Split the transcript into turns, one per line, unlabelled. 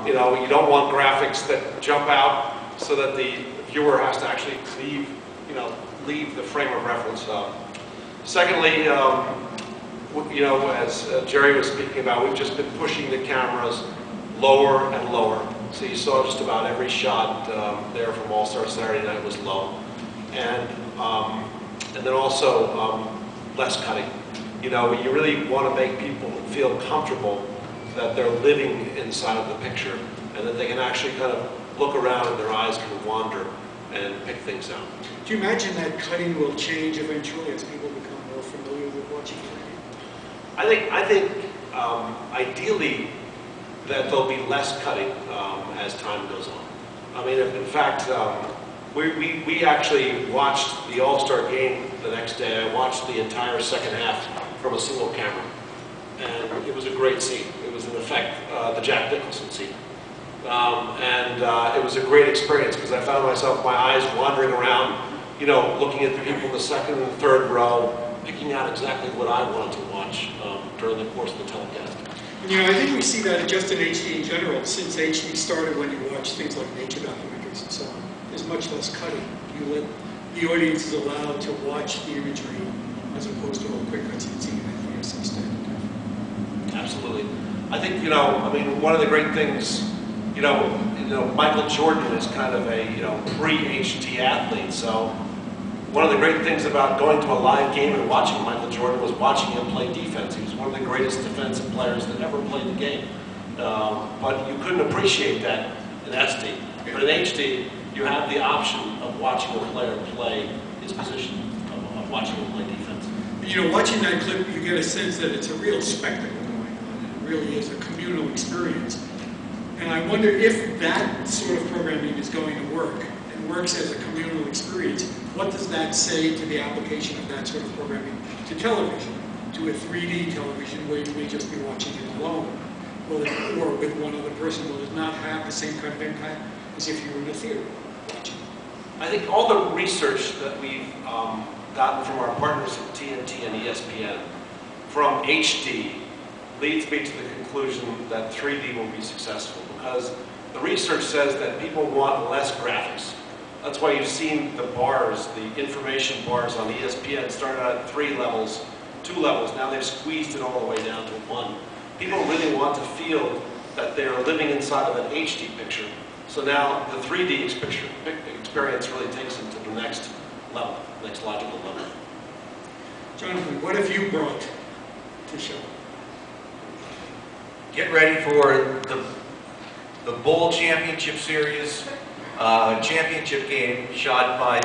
You know, you don't want graphics that jump out so that the viewer has to actually leave, leave the frame of reference up. Secondly, you know, as Jerry was speaking about, we've just been pushing the cameras lower and lower. So you saw just about every shot there from All-Star Saturday Night was low. And then also less cutting. You know, you really want to make people feel comfortable that they're living inside of the picture and that they can actually kind of look around and their eyes can wander and pick things out.
Do you imagine that cutting will change eventually as people become more familiar with watching 3D?
I think ideally that there'll be less cutting as time goes on. I mean, in fact, we actually watched the All-Star game the next day. I watched the entire second half from a single camera. And it was a great scene. It was, in effect, the Jack Nicholson scene. It was a great experience because I found myself, my eyes wandering around, you know, looking at the people in the second and third row, picking out exactly what I wanted to watch during the course of the telecast.
You know, I think we see that just in HD in general. Since HD started, when you watch things like nature documentaries and so on, there's much less cutting. You let the audience is allowed to watch the imagery as opposed to a quick cutscene scene at VSC standard.
Absolutely. I think, you know, I mean, one of the great things, you know, Michael Jordan is kind of a, pre-HD athlete, so one of the great things about going to a live game and watching Michael Jordan was watching him play defense. He was one of the greatest defensive players that ever played the game. But you couldn't appreciate that in SD. But in HD, you have the option of watching a player play his position, of watching him play defense.
You know, watching that clip, you get a sense that it's a real spectacle going on. It really is a communal experience. And I wonder if that sort of programming is going to work and works as a communal experience. What does that say to the application of that sort of programming to television, to a 3D television where you may just be watching it alone, or with one other person? Will it not have the same kind of impact as if you were in a theater watching?
I think all the research that we've gotten from our partners at TNT and ESPN from HD leads me to the conclusion that 3D will be successful because the research says that people want less graphics. That's why you've seen the bars, the information bars on ESPN started out at 3 levels, 2 levels. Now they've squeezed it all the way down to 1. People really want to feel that they're living inside of an HD picture. So now the 3D experience really takes them to the next level, next logical level.
Jonathan, what have you brought to show?
Get ready for the Bowl Championship Series championship game shot by